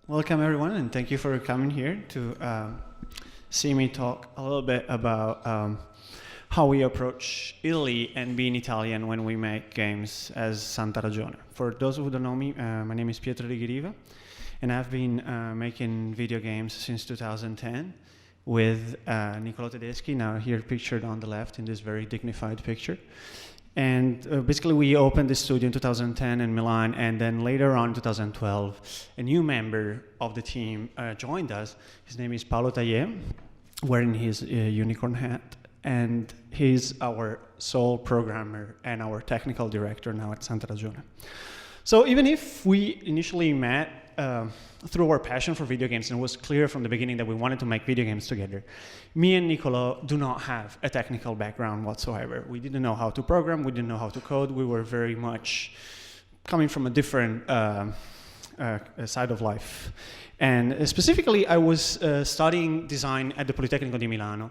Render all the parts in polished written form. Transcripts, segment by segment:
Welcome everyone, and thank you for coming here to see me talk a little bit about how we approach Italy and being Italian when we make games as Santa Ragione. For those who don't know me, my name is Pietro Righi, Riva, and I've been making video games since 2010 with Niccolo Tedeschi, now here pictured on the left in this very dignified picture. And basically we opened the studio in 2010 in Milan, and then later on in 2012, a new member of the team joined us. His name is Paolo Taillet, wearing his unicorn hat, and he's our sole programmer and our technical director now at Santa Ragione. So even if we initially met through our passion for video games, and it was clear from the beginning that we wanted to make video games together, me and Niccolo do not have a technical background whatsoever. We didn't know how to program, we didn't know how to code, we were very much coming from a different side of life. And specifically, I was studying design at the Politecnico di Milano,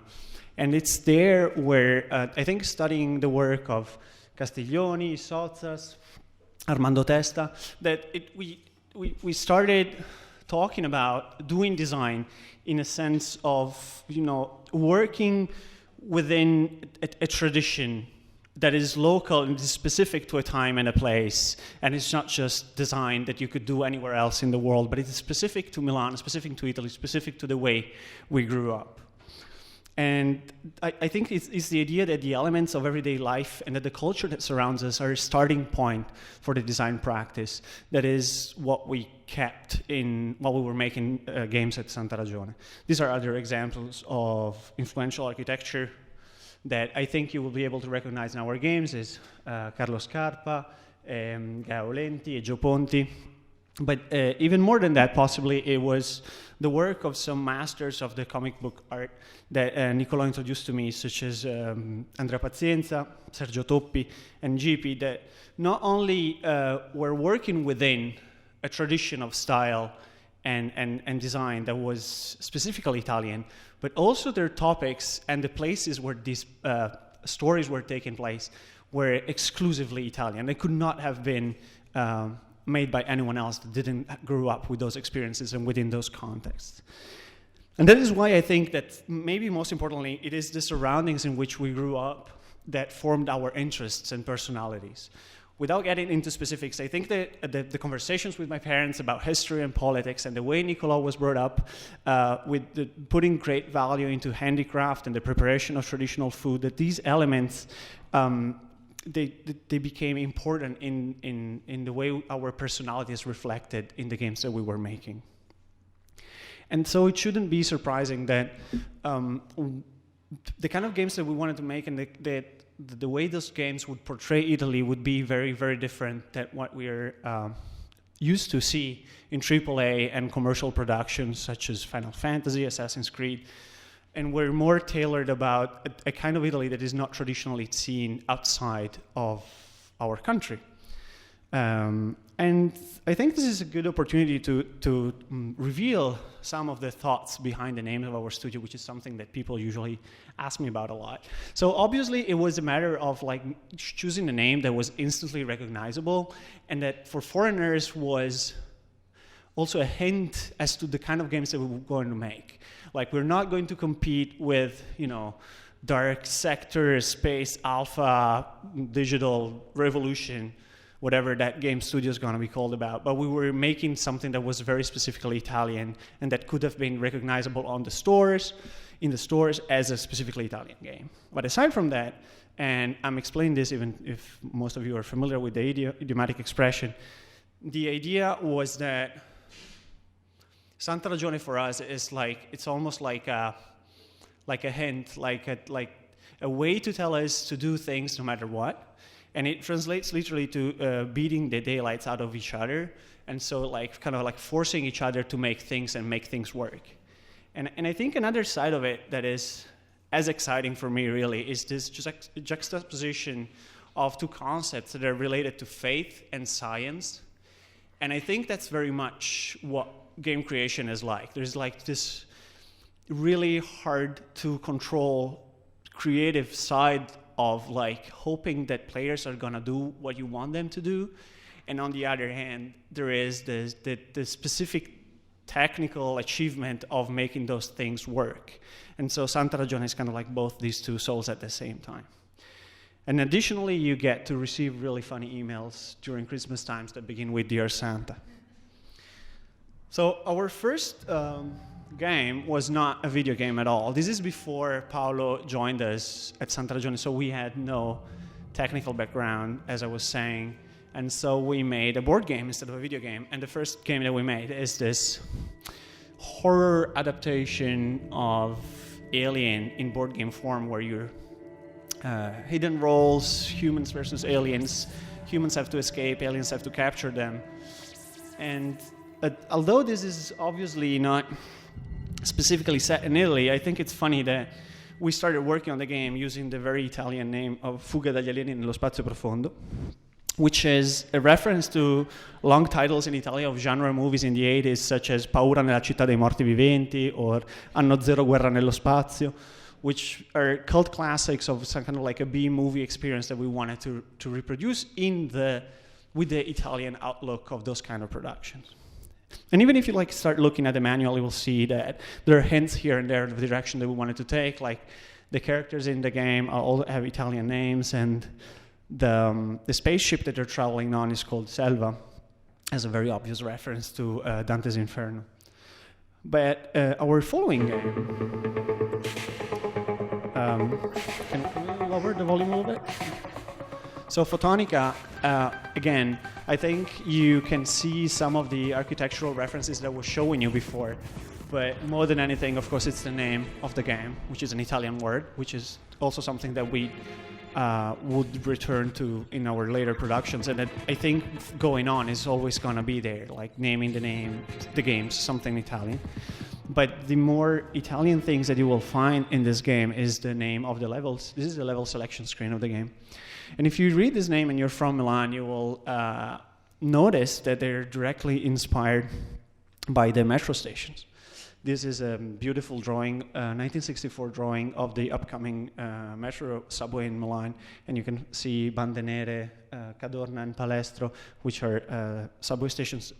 and it's there where I think studying the work of Castiglioni, Sozzas, Armando Testa, that we started talking about doing design in a sense of, working within a tradition that is local and is specific to a time and a place, and it's not just design that you could do anywhere else in the world, but it is specific to Milan, specific to Italy, specific to the way we grew up. And I think it's the idea that the elements of everyday life and that the culture that surrounds us are a starting point for the design practice. That is what we kept in while we were making games at Santa Ragione. These are other examples of influential architecture that I think you will be able to recognize in our games is Carlo Scarpa, Gaio Lenti, Gio Ponti. But even more than that, possibly, it was the work of some masters of the comic book art that Niccolo introduced to me, such as Andrea Pazienza, Sergio Toppi, and GP, that not only were working within a tradition of style and design that was specifically Italian, but also their topics and the places where these stories were taking place were exclusively Italian. They could not have been made by anyone else that didn't grow up with those experiences and within those contexts. And that is why I think that maybe most importantly, it is the surroundings in which we grew up that formed our interests and personalities. Without getting into specifics, I think that the conversations with my parents about history and politics and the way Niccolo was brought up with putting great value into handicraft and the preparation of traditional food, that these elements they became important in the way our personality is reflected in the games that we were making. And so it shouldn't be surprising that the kind of games that we wanted to make and the way those games would portray Italy would be very, very different than what we're used to see in AAA and commercial productions such as Final Fantasy, Assassin's Creed. And we're more tailored about a kind of Italy that is not traditionally seen outside of our country. And I think this is a good opportunity to reveal some of the thoughts behind the name of our studio, which is something that people usually ask me about a lot. So obviously it was a matter of choosing a name that was instantly recognizable and that for foreigners was also a hint as to the kind of games that we were going to make. We're not going to compete with, Dark Sector, Space, Alpha, Digital Revolution, whatever that game studio is going to be called about. But we were making something that was very specifically Italian and that could have been recognizable in the stores as a specifically Italian game. But aside from that, and I'm explaining this even if most of you are familiar with the idiomatic expression, the idea was that Santa Ragione for us is it's almost like a hint, like a way to tell us to do things no matter what, and it translates literally to beating the daylights out of each other, and so kind of forcing each other to make things and make things work. And I think another side of it that is as exciting for me really is this juxtaposition of two concepts that are related to faith and science, and I think that's very much what game creation is like. There's this really hard to control creative side of hoping that players are gonna do what you want them to do, and on the other hand there is the specific technical achievement of making those things work. And so Santa Ragione is kind of like both these two souls at the same time. And additionally, you get to receive really funny emails during Christmas times that begin with Dear Santa. So our first game was not a video game at all. This is before Paolo joined us at Santa Ragione, so we had no technical background, as I was saying. And so we made a board game instead of a video game. And the first game that we made is this horror adaptation of Alien in board game form, where you're hidden roles, humans versus aliens. Humans have to escape, aliens have to capture them. And although this is obviously not specifically set in Italy, I think it's funny that we started working on the game using the very Italian name of Fuga dagli alieni nello spazio profondo, which is a reference to long titles in Italy of genre movies in the 80s, such as Paura nella città dei morti viventi or Anno Zero Guerra nello spazio, which are cult classics of some kind of like a B-movie experience that we wanted to reproduce with the Italian outlook of those kind of productions. And even if you like start looking at the manual, you will see that there are hints here and there of the direction that we wanted to take. Like the characters in the game all have Italian names, and the spaceship that they're traveling on is called Selva, as a very obvious reference to Dante's Inferno. But our following game, can we lower the volume a little bit? So Photonica, again, I think you can see some of the architectural references that I was showing you before. But more than anything, of course, it's the name of the game, which is an Italian word, which is also something that we would return to in our later productions. And that I think going on is always going to be there, like naming the games something Italian. But the more Italian things that you will find in this game is the name of the levels. This is the level selection screen of the game. And if you read this name and you're from Milan, you will notice that they're directly inspired by the metro stations. This is a beautiful drawing, 1964 drawing of the upcoming metro subway in Milan. And you can see Bande Nere, Cadorna, and Palestro, which are subway stations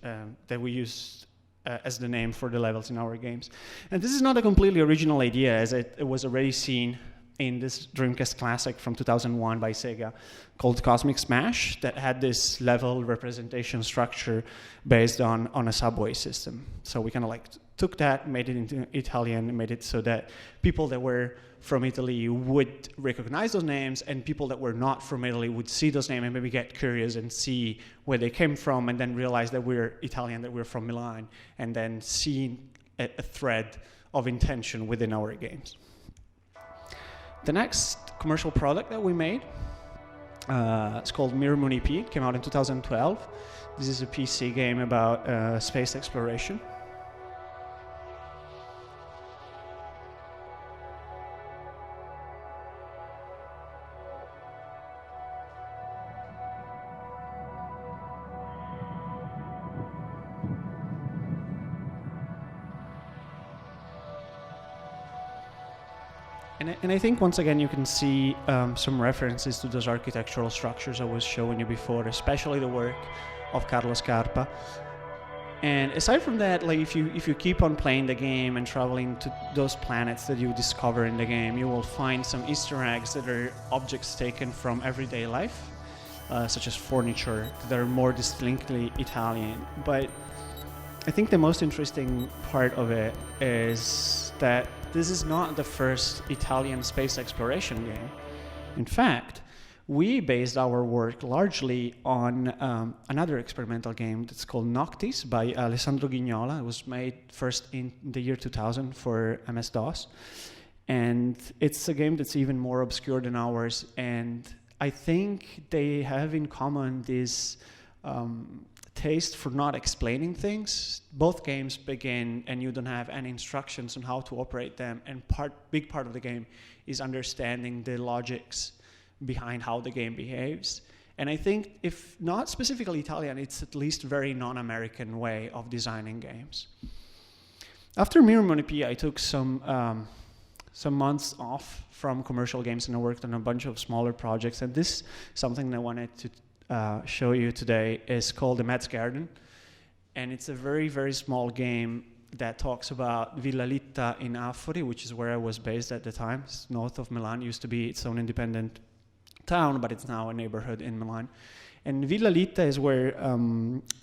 that we use as the name for the levels in our games. And this is not a completely original idea, as it was already seen in this Dreamcast classic from 2001 by Sega called Cosmic Smash, that had this level representation structure based on a subway system. So we kind of like took that, made it into Italian, made it so that people that were from Italy would recognize those names, and people that were not from Italy would see those names and maybe get curious and see where they came from, and then realize that we're Italian, that we're from Milan, and then see a thread of intention within our games. The next commercial product that we made, it's called Mirror Moon EP. It came out in 2012. This is a PC game about space exploration. And I think, once again, you can see some references to those architectural structures I was showing you before, especially the work of Carlo Scarpa. And aside from that, like if you keep on playing the game and traveling to those planets that you discover in the game, you will find some Easter eggs that are objects taken from everyday life, such as furniture, that are more distinctly Italian. But I think the most interesting part of it is that this is not the first Italian space exploration game. In fact, we based our work largely on another experimental game that's called Noctis by Alessandro Ghignola. It was made first in the year 2000 for MS-DOS. And it's a game that's even more obscure than ours. And I think they have in common this taste for not explaining things. Both games begin and you don't have any instructions on how to operate them, and big part of the game is understanding the logics behind how the game behaves. And I think, if not specifically Italian, it's at least very non-American way of designing games. After Mirror Moon EP, I took some months off from commercial games, and I worked on a bunch of smaller projects, and this something I wanted to show you today is called The Mad's Garden, and it's a very, very small game that talks about Villa Litta in Affori, which is where I was based at the time. It's north of Milan. It used to be its own independent town, but it's now a neighborhood in Milan. And Villa Litta is where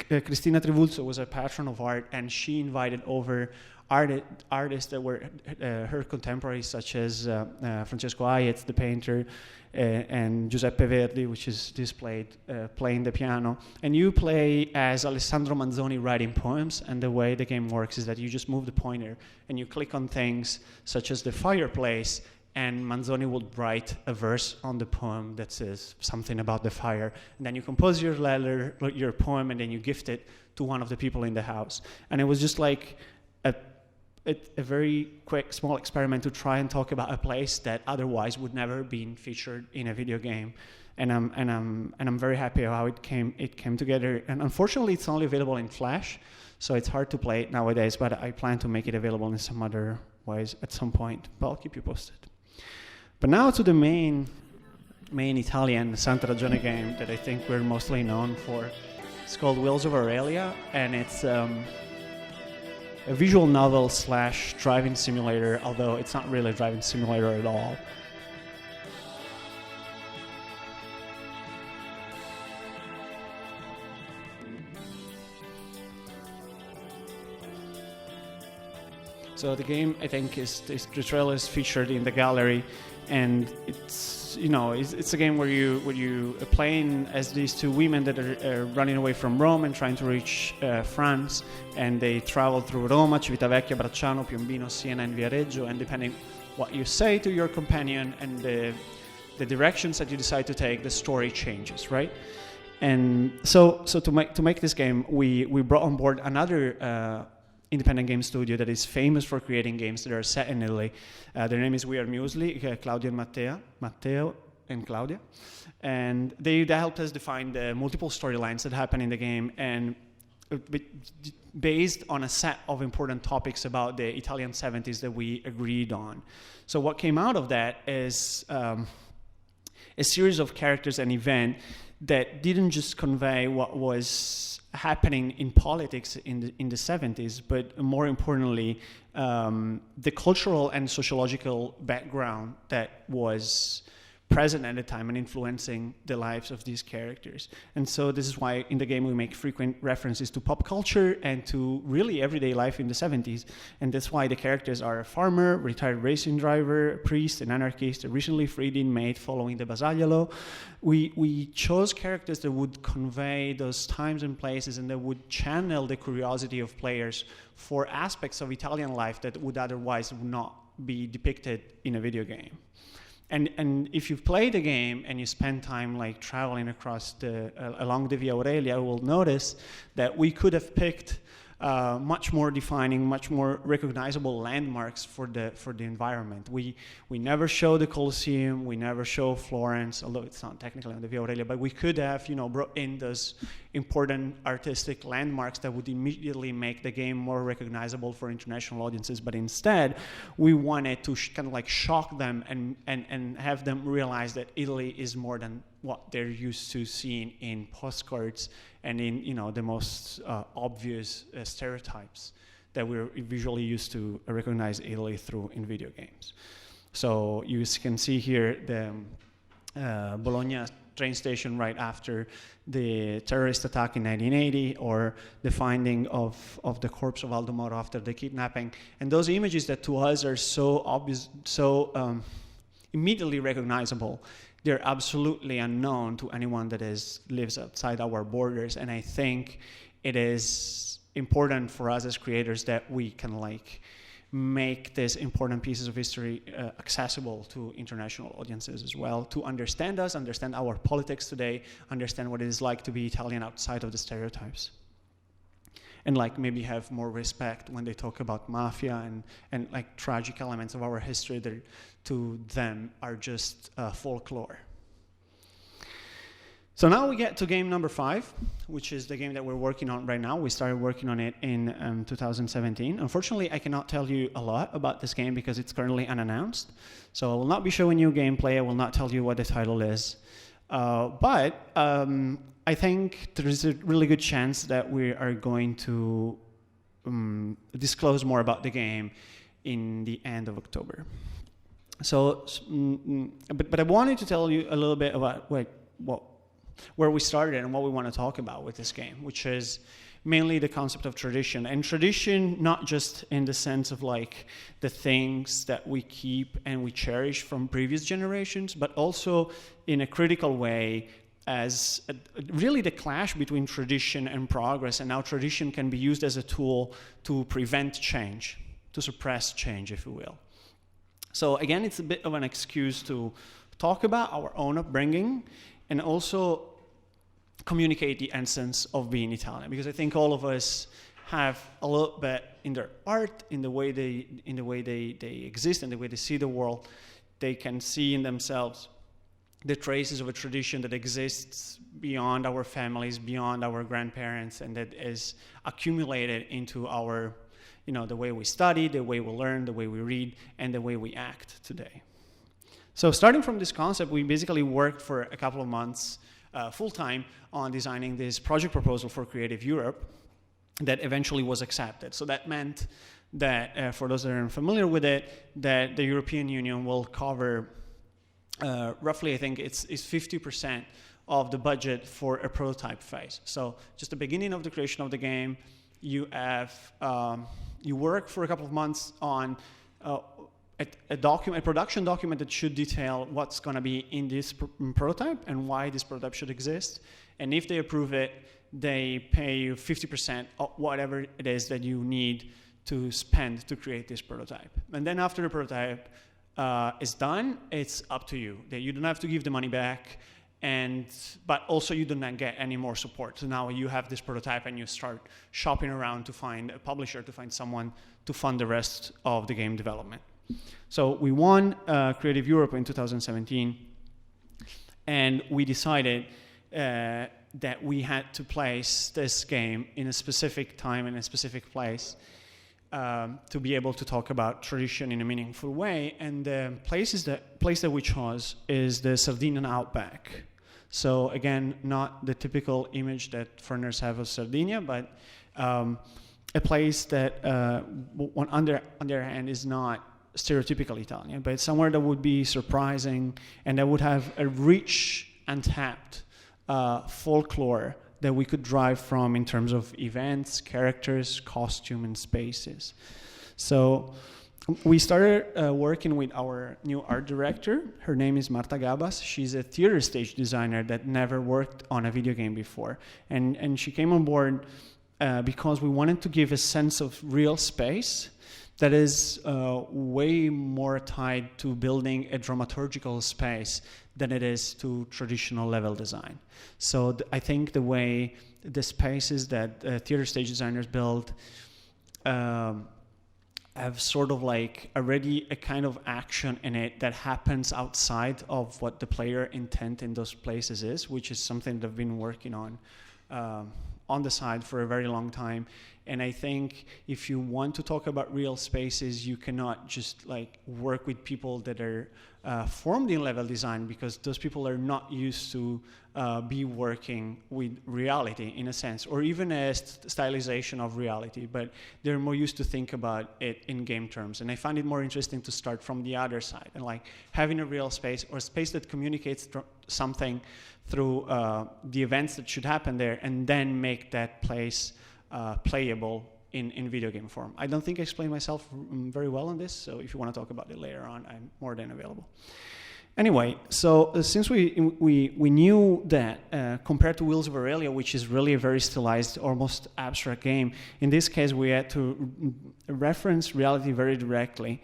Cristina Trivulzio was a patron of art, and she invited over artists that were her contemporaries, such as Francesco Hayez, the painter, and Giuseppe Verdi, which is displayed playing the piano. And you play as Alessandro Manzoni writing poems, and the way the game works is that you just move the pointer and you click on things such as the fireplace, and Manzoni would write a verse on the poem that says something about the fire. And then you compose your letter, your poem, and then you gift it to one of the people in the house. And it was just like a very quick, small experiment to try and talk about a place that otherwise would never been featured in a video game. And I'm very happy how it came together. And unfortunately, it's only available in Flash, so it's hard to play it nowadays. But I plan to make it available in some other ways at some point. But I'll keep you posted. But now to the main Italian Santa Ragione game that I think we're mostly known for. It's called Wheels of Aurelia, and it's a visual novel / driving simulator, although it's not really a driving simulator at all. So the game, I think, the trailer is featured in the gallery, and it's a game where you are playing as these two women that are running away from Rome and trying to reach France, and they travel through Roma, Civitavecchia, Bracciano, Piombino, Siena, and Viareggio, and depending what you say to your companion and the directions that you decide to take, the story changes, right? And so to make this game, we brought on board another independent game studio that is famous for creating games that are set in Italy. Their name is We Are Muesli, Claudio and Matteo and Claudia. And they helped us define the multiple storylines that happen in the game, and based on a set of important topics about the Italian 70s that we agreed on. So what came out of that is a series of characters and events that didn't just convey what was happening in politics in the 70s, but more importantly, the cultural and sociological background that was present at the time and influencing the lives of these characters. And so this is why in the game we make frequent references to pop culture and to really everyday life in the 70s. And that's why the characters are a farmer, retired racing driver, a priest, an anarchist, a recently freed inmate following the Basaglia law. We chose characters that would convey those times and places and that would channel the curiosity of players for aspects of Italian life that would otherwise not be depicted in a video game. And if you play the game and you spend time like traveling across along the Via Aurelia, you will notice that we could have picked much more defining, much more recognizable landmarks for the environment. We never show the Colosseum, we never show Florence, although it's not technically on the Via Aurelia, but we could have, brought in those important artistic landmarks that would immediately make the game more recognizable for international audiences. But instead, we wanted to kind of like shock them and have them realize that Italy is more than what they're used to seeing in postcards and in the most obvious stereotypes that we're visually used to recognize Italy through in video games. So you can see here the Bologna train station right after the terrorist attack in 1980, or the finding of the corpse of Aldo Moro after the kidnapping. And those images that to us are so obvious, so immediately recognizable, they're absolutely unknown to anyone that lives outside our borders. And I think it is important for us as creators that we can make these important pieces of history accessible to international audiences as well, to understand us, understand our politics today, understand what it is like to be Italian outside of the stereotypes. And maybe have more respect when they talk about mafia and tragic elements of our history that to them are just folklore. So now we get to game number 5, which is the game that we're working on right now. We started working on it in 2017. Unfortunately, I cannot tell you a lot about this game because it's currently unannounced. So I will not be showing you gameplay. I will not tell you what the title is. But I think there is a really good chance that we are going to disclose more about the game in the end of October. So, but I wanted to tell you a little bit about where we started and what we want to talk about with this game, which is mainly the concept of tradition. And tradition, not just in the sense of like the things that we keep and we cherish from previous generations, but also in a critical way as really the clash between tradition and progress, and how tradition can be used as a tool to prevent change, to suppress change, if you will. So again, it's a bit of an excuse to talk about our own upbringing and also communicate the essence of being Italian, because I think all of us have a little bit in their art, in the way they exist, and the way they see the world. They can see in themselves the traces of a tradition that exists beyond our families, beyond our grandparents, and that is accumulated into our, the way we study, the way we learn, the way we read, and the way we act today. So starting from this concept, we basically worked for a couple of months full-time on designing this project proposal for Creative Europe that eventually was accepted. So that meant that, for those that are unfamiliar with it, that the European Union will cover roughly, I think it's 50% of the budget for a prototype phase. So just the beginning of the creation of the game, you have you work for a couple of months on a production document that should detail what's going to be in this prototype and why this prototype should exist. And if they approve it, they pay you 50% of whatever it is that you need to spend to create this prototype. And then after the prototype is done, it's up to you. That you don't have to give the money back, but also you do not get any more support. So now you have this prototype and you start shopping around to find a publisher, to find someone to fund the rest of the game development. So we won Creative Europe in 2017, and we decided that we had to place this game in a specific time and a specific place to be able to talk about tradition in a meaningful way. And the place that we chose is the Sardinian outback. So again, not the typical image that foreigners have of Sardinia, but a place that on the other hand is not stereotypical Italian, but somewhere that would be surprising and that would have a rich, untapped folklore that we could drive from in terms of events, characters, costume, and spaces. So we started working with our new art director. Her name is Marta Gabas. She's a theater stage designer that never worked on a video game before. And she came on board because we wanted to give a sense of real space that is way more tied to building a dramaturgical space than it is to traditional level design. So I think the way the spaces that theater stage designers build have sort of like already a kind of action in it that happens outside of what the player intent in those places is, which is something that I've been working on the side for a very long time. And I think if you want to talk about real spaces, you cannot just like work with people that are formed in level design, because those people are not used to be working with reality in a sense, or even a stylization of reality, but they're more used to think about it in game terms. And I find it more interesting to start from the other side and like having a real space or a space that communicates something through the events that should happen there, and then make that place playable in video game form. I don't think I explained myself very well on this, so if you want to talk about it later on, I'm more than available. Anyway, so since we knew that compared to Wheels of Aurelia, which is really a very stylized, almost abstract game, in this case we had to reference reality very directly.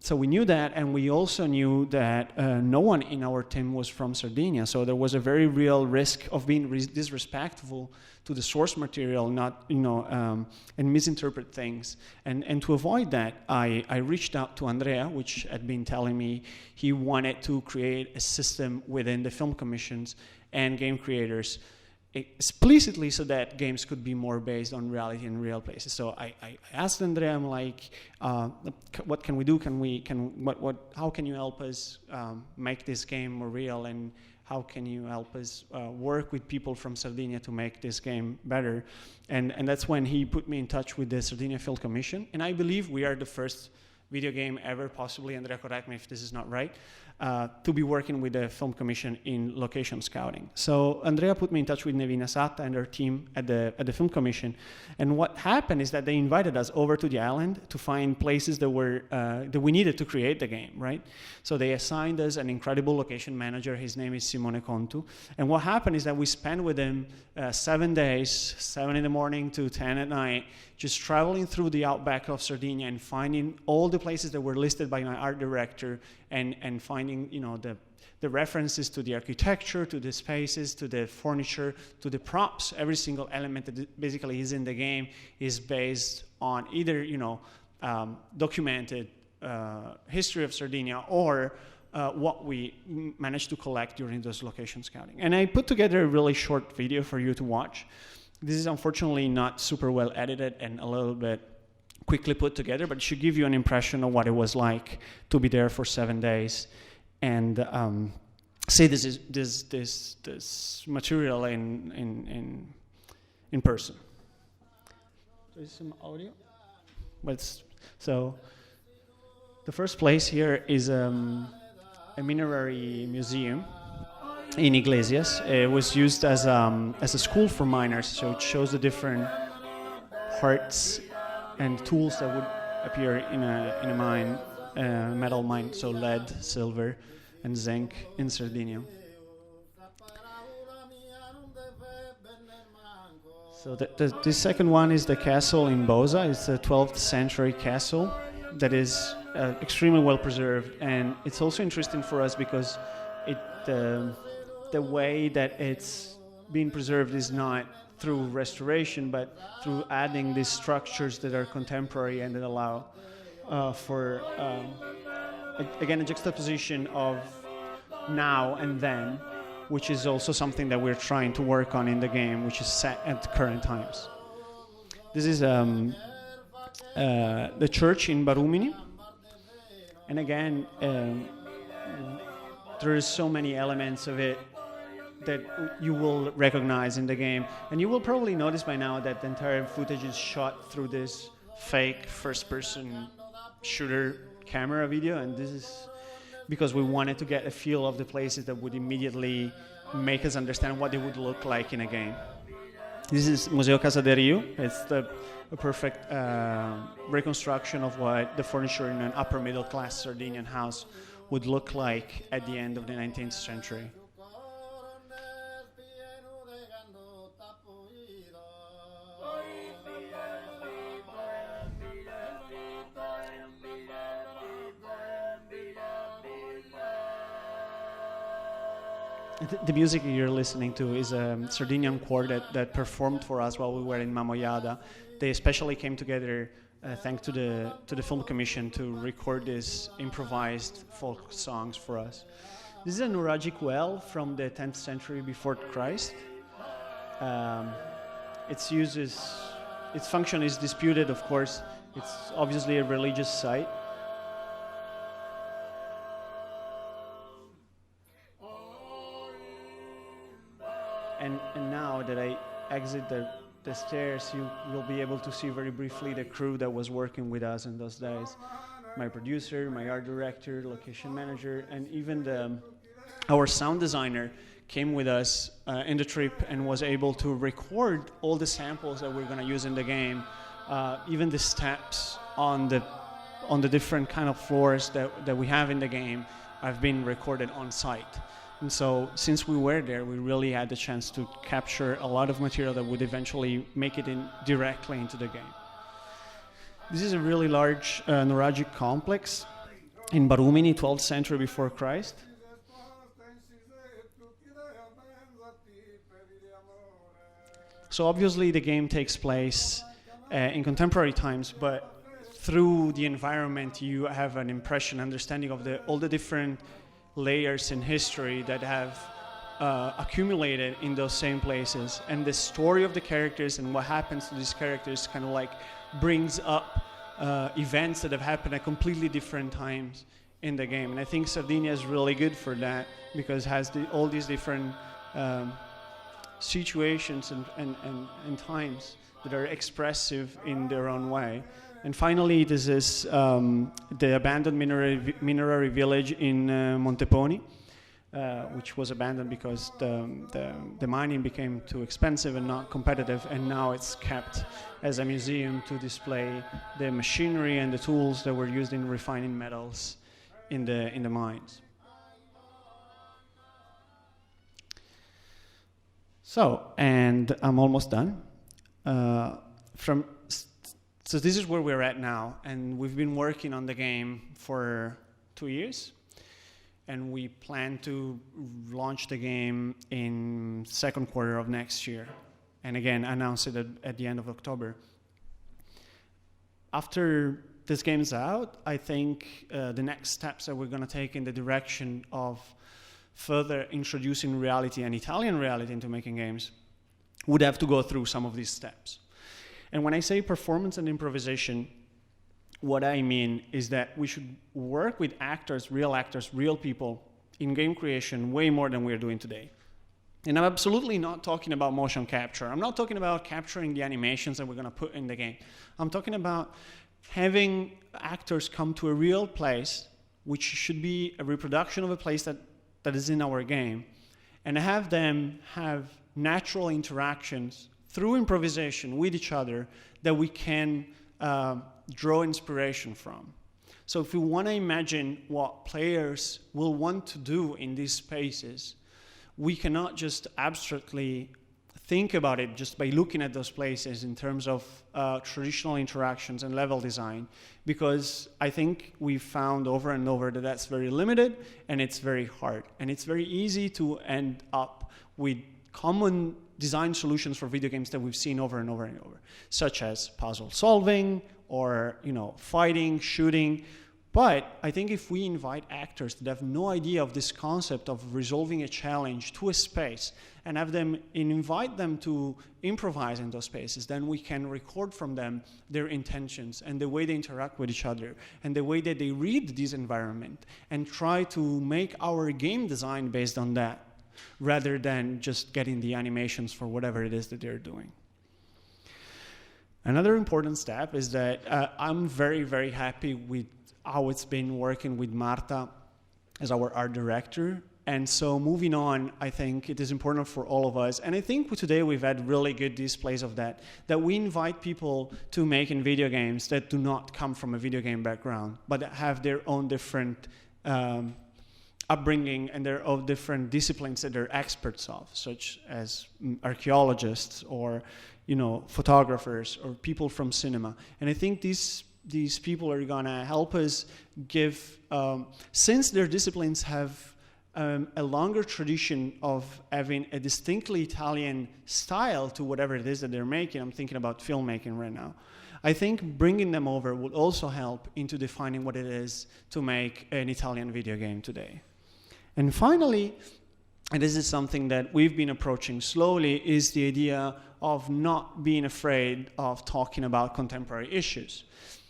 So we knew that, and we also knew that no one in our team was from Sardinia, so there was a very real risk of being disrespectful to the source material, and misinterpret things. And to avoid that, I reached out to Andrea, which had been telling me he wanted to create a system within the film commissions and game creators explicitly so that games could be more based on reality and real places. So I asked Andrea, I'm like, what can we do? How can you help us make this game more real? And how can you help us work with people from Sardinia to make this game better? And that's when he put me in touch with the Sardinia Film Commission. And I believe we are the first video game ever, possibly, Andrea, correct me if this is not right, to be working with the Film Commission in location scouting. So Andrea put me in touch with Nevina Satta and her team at the Film Commission. And what happened is that they invited us over to the island to find places that were that we needed to create the game, right? So they assigned us an incredible location manager. His name is Simone Contu. And what happened is that we spent with him 7 days, 7 in the morning to 10 at night, just traveling through the outback of Sardinia and finding all the places that were listed by my art director, and finding, you know, the references to the architecture, to the spaces, to the furniture, to the props. Every single element that basically is in the game is based on either, you know, documented history of Sardinia or what we managed to collect during those location scouting. And I put together a really short video for you to watch. This is unfortunately not super well edited and a little bit quickly put together, but it should give you an impression of what it was like to be there for 7 days and see this material in person. There's some audio. So the first place here is a minerary museum in Iglesias. It was used as a school for miners, so it shows the different parts and tools that would appear in a mine, metal mine, so lead, silver, and zinc in Sardinia. So the second one is the castle in Bosa. It's a 12th century castle that is extremely well preserved, and it's also interesting for us because the way that it's being preserved is not through restoration, but through adding these structures that are contemporary and that allow for, again, a juxtaposition of now and then, which is also something that we're trying to work on in the game, which is set at current times. This is the church in Barumini. And again, there is so many elements of it that you will recognize in the game. And you will probably notice by now that the entire footage is shot through this fake first-person shooter camera video, and this is because we wanted to get a feel of the places that would immediately make us understand what they would look like in a game. This is Museo Casa de Rio. It's a perfect reconstruction of what the furniture in an upper middle class Sardinian house would look like at the end of the 19th century. The music you're listening to is a Sardinian quartet that performed for us while we were in Mamoiada. They especially came together thanks to the Film Commission to record these improvised folk songs for us. This is a Nuragic well from the 10th century before Christ. Its function is disputed, of course. It's obviously a religious site. And now that I exit the stairs, you'll be able to see very briefly the crew that was working with us in those days. My producer, my art director, location manager, and even our sound designer came with us in the trip and was able to record all the samples that we're going to use in the game, even the steps on the different kind of floors that we have in the game have been recorded on site. And so since we were there, we really had the chance to capture a lot of material that would eventually make it in directly into the game. This is a really large Nuragic complex in Barumini, 12th century before Christ. So obviously the game takes place in contemporary times, but through the environment you have an impression, understanding of all the different layers in history that have accumulated in those same places, and the story of the characters and what happens to these characters kind of like brings up events that have happened at completely different times in the game. And I think Sardinia is really good for that because it has all these different situations and times that are expressive in their own way. And finally, this is the abandoned minerary village in Monteponi, which was abandoned because the mining became too expensive and not competitive, and now it's kept as a museum to display the machinery and the tools that were used in refining metals in the mines. So, and I'm almost done. So this is where we're at now, and we've been working on the game for 2 years, and we plan to launch the game in second quarter of next year, and again announce it at the end of October. After this game's out, I think the next steps that we're going to take in the direction of further introducing reality and Italian reality into making games would have to go through some of these steps. And when I say performance and improvisation, what I mean is that we should work with actors, real people in game creation way more than we're doing today. And I'm absolutely not talking about motion capture. I'm not talking about capturing the animations that we're going to put in the game. I'm talking about having actors come to a real place, which should be a reproduction of a place that is in our game, and have them have natural interactions through improvisation with each other that we can draw inspiration from. So if we want to imagine what players will want to do in these spaces, we cannot just abstractly think about it just by looking at those places in terms of traditional interactions and level design, because I think we've found over and over that that's very limited and it's very hard. And it's very easy to end up with common design solutions for video games that we've seen over and over and over, such as puzzle solving or fighting, shooting. But I think if we invite actors that have no idea of this concept of resolving a challenge to a space and invite them to improvise in those spaces, then we can record from them their intentions and the way they interact with each other and the way that they read this environment and try to make our game design based on that, rather than just getting the animations for whatever it is that they're doing. Another important step is that I'm very, very happy with how it's been working with Marta as our art director. And so moving on, I think it is important for all of us. And I think today we've had really good displays of that we invite people to make in video games that do not come from a video game background, but that have their own different upbringing and their own different disciplines that they're experts of, such as archaeologists or photographers or people from cinema. And I think these people are going to help us give, since their disciplines have a longer tradition of having a distinctly Italian style to whatever it is that they're making. I'm thinking about filmmaking right now. I think bringing them over would also help into defining what it is to make an Italian video game today. And finally, and this is something that we've been approaching slowly, is the idea of not being afraid of talking about contemporary issues.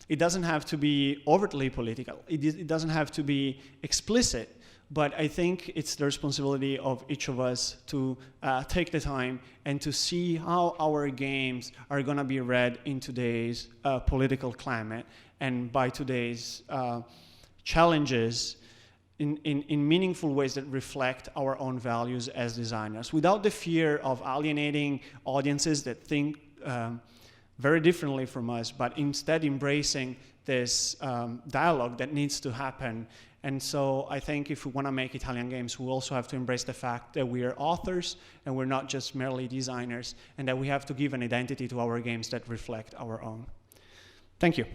It doesn't have to be overtly political. It doesn't have to be explicit. But I think it's the responsibility of each of us to take the time and to see how our games are going to be read in today's political climate and by today's challenges in meaningful ways that reflect our own values as designers, without the fear of alienating audiences that think very differently from us, but instead embracing this dialogue that needs to happen. And so I think if we want to make Italian games, we also have to embrace the fact that we are authors and we're not just merely designers, and that we have to give an identity to our games that reflect our own. Thank you.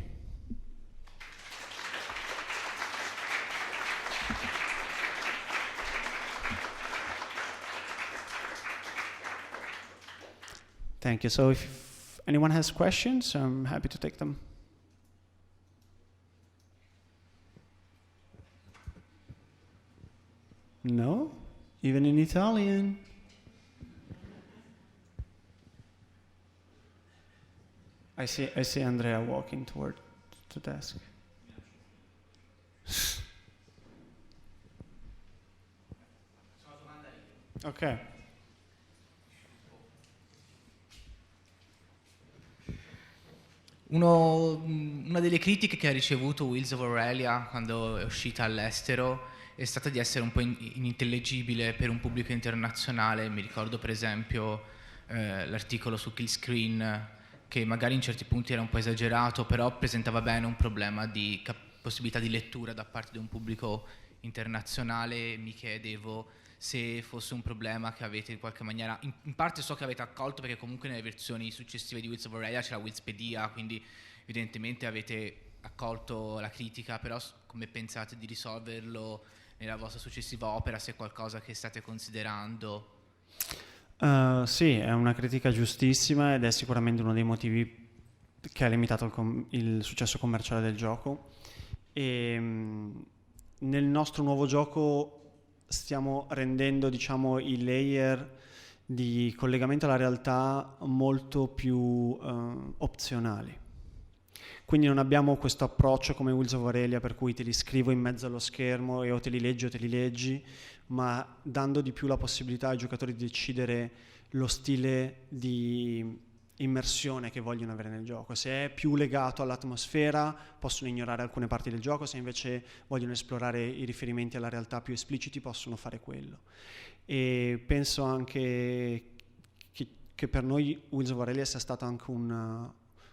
Thank you. So if anyone has questions, I'm happy to take them. No? Even in Italian? I see Andrea walking toward the desk. Ok. Una delle critiche che ha ricevuto Wheels of Aurelia quando è uscita all'estero è stata di essere un po' inintellegibile per un pubblico internazionale. Mi ricordo per esempio l'articolo su Killscreen, che magari in certi punti era un po' esagerato, però presentava bene un problema di possibilità di lettura da parte di un pubblico internazionale. Mi chiedevo se fosse un problema che avete in qualche maniera, in parte so che avete accolto, perché comunque nelle versioni successive di Wheels of Aurelia c'è la Wikipedia, quindi evidentemente avete accolto la critica, però come pensate di risolverlo nella vostra successiva opera, se è qualcosa che state considerando? Sì, è una critica giustissima ed è sicuramente uno dei motivi che ha limitato il successo commerciale del gioco. E nel nostro nuovo gioco stiamo rendendo, diciamo, i layer di collegamento alla realtà molto più opzionali. Quindi non abbiamo questo approccio come Wheels of Aurelia, per cui te li scrivo in mezzo allo schermo e o te li leggi o te li leggi, ma dando di più la possibilità ai giocatori di decidere lo stile di immersione che vogliono avere nel gioco. Se è più legato all'atmosfera possono ignorare alcune parti del gioco, se invece vogliono esplorare i riferimenti alla realtà più espliciti possono fare quello. E penso anche che per noi Wheels of Aurelia sia stato anche un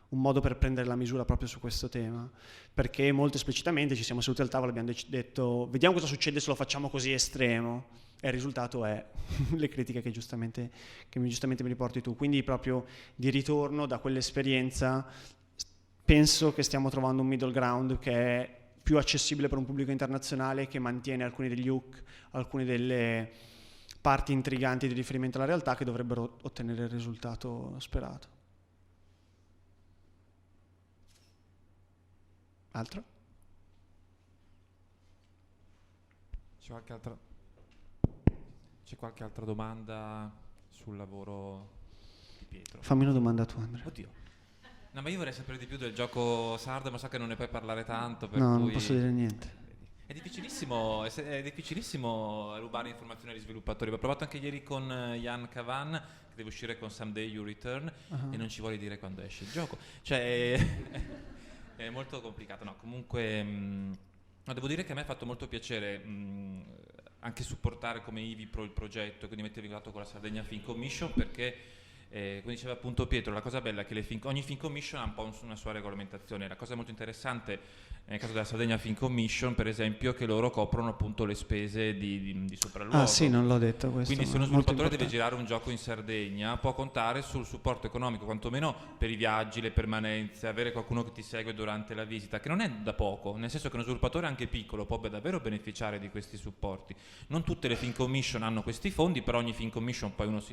modo per prendere la misura proprio su questo tema, perché molto esplicitamente ci siamo seduti al tavolo e abbiamo detto vediamo cosa succede se lo facciamo così estremo, e il risultato è le critiche che giustamente mi riporti tu. Quindi proprio di ritorno da quell'esperienza penso che stiamo trovando un middle ground che è più accessibile per un pubblico internazionale, che mantiene alcuni degli hook, alcune delle parti intriganti di riferimento alla realtà che dovrebbero ottenere il risultato sperato. Altro? C'è qualche altra domanda sul lavoro di Pietro? Fammi una domanda tu, Andrea. Oddio. No, ma io vorrei sapere di più del gioco sardo, ma so che non ne puoi parlare tanto, per no, cui non posso dire niente. È difficilissimo rubare informazioni agli sviluppatori. L'ho provato anche ieri con Jan Kavan, che deve uscire con Someday You Return, e non ci vuole dire quando esce il gioco. Cioè è molto complicato. No, comunque devo dire che a me ha fatto molto piacere anche supportare come IVIPRO il progetto, quindi mettervi in contatto con la Sardegna Film Commission, perché come diceva appunto Pietro, la cosa bella è che ogni Film Commission ha un po' una sua regolamentazione. La cosa molto interessante nel caso della Sardegna Film Commission, per esempio, che loro coprono appunto le spese di sopralluogo. Ah sì, non l'ho detto questo. Quindi se uno sviluppatore deve girare un gioco in Sardegna può contare sul supporto economico, quantomeno per i viaggi, le permanenze, avere qualcuno che ti segue durante la visita, che non è da poco, nel senso che uno sviluppatore anche piccolo può davvero beneficiare di questi supporti. Non tutte le Film Commission hanno questi fondi, però ogni Film Commission poi uno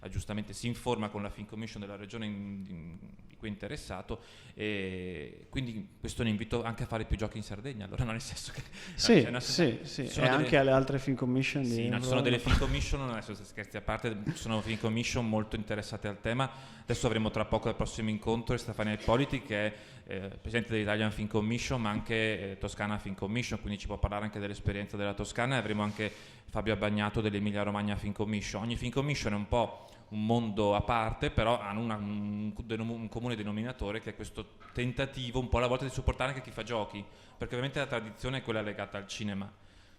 giustamente si informa con la Film Commission della regione di cui è interessato, e quindi questo ne invito anche a fare più giochi in Sardegna, allora, no, nel senso che sì, e anche alle altre Film Commission ci sono delle Film Commission, adesso scherzi a parte, ci sono Film Commission molto interessate al tema. Adesso avremo tra poco il prossimo incontro Stefania Ippoliti, che è presidente dell'Italian Film Commission, ma anche Toscana Film Commission, quindi ci può parlare anche dell'esperienza della Toscana, e avremo anche Fabio Abbagnato dell'Emilia Romagna Film Commission. Ogni Film Commission è un po' un mondo a parte, però hanno un comune denominatore, che è questo tentativo un po' alla volta di supportare anche chi fa giochi, perché ovviamente la tradizione è quella legata al cinema,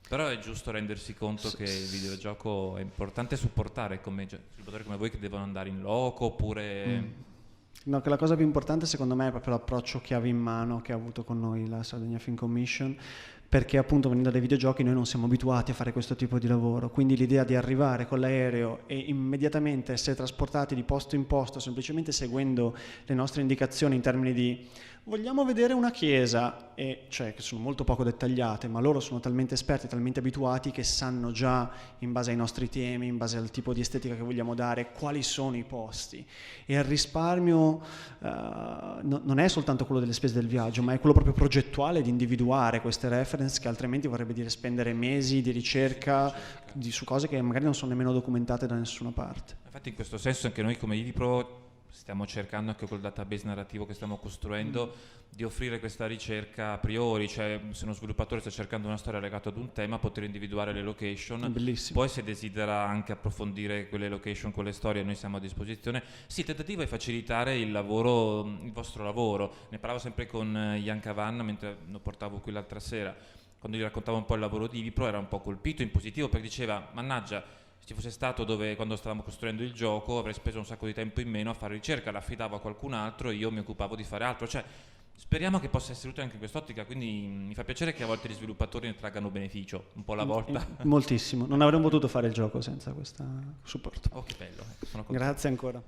però è giusto rendersi conto che il videogioco è importante supportare come sviluppatori come voi, che devono andare in loco oppure... No, che la cosa più importante secondo me è proprio l'approccio chiave in mano che ha avuto con noi la Sardegna Film Commission, perché appunto venendo dai videogiochi noi non siamo abituati a fare questo tipo di lavoro, quindi l'idea di arrivare con l'aereo e immediatamente essere trasportati di posto in posto semplicemente seguendo le nostre indicazioni in termini di vogliamo vedere una chiesa, e cioè che sono molto poco dettagliate, ma loro sono talmente esperti, talmente abituati che sanno già in base ai nostri temi, in base al tipo di estetica che vogliamo dare, quali sono i posti, e il risparmio non è soltanto quello delle spese del viaggio, ma è quello proprio progettuale di individuare queste reference, che altrimenti vorrebbe dire spendere mesi di ricerca su cose che magari non sono nemmeno documentate da nessuna parte. Infatti in questo senso anche noi come IVIPRO stiamo cercando anche col database narrativo che stiamo costruendo di offrire questa ricerca a priori, cioè se uno sviluppatore sta cercando una storia legata ad un tema, poter individuare le location. Bellissimo. Poi se desidera anche approfondire quelle location con le storie, noi siamo a disposizione. Sì, il tentativo è facilitare il vostro lavoro. Ne parlavo sempre con Ian Cavan mentre lo portavo qui l'altra sera, quando gli raccontavo un po' il lavoro di IVIPRO era un po' colpito in positivo, perché diceva: mannaggia, se ci fosse stato quando stavamo costruendo il gioco avrei speso un sacco di tempo in meno a fare ricerca, l'affidavo a qualcun altro e io mi occupavo di fare altro. Cioè, speriamo che possa essere utile anche in quest'ottica, quindi mi fa piacere che a volte gli sviluppatori ne traggano beneficio, un po' alla volta. Moltissimo, non avremmo potuto fare il gioco senza questo supporto. Oh, che bello, sono contento. Grazie ancora.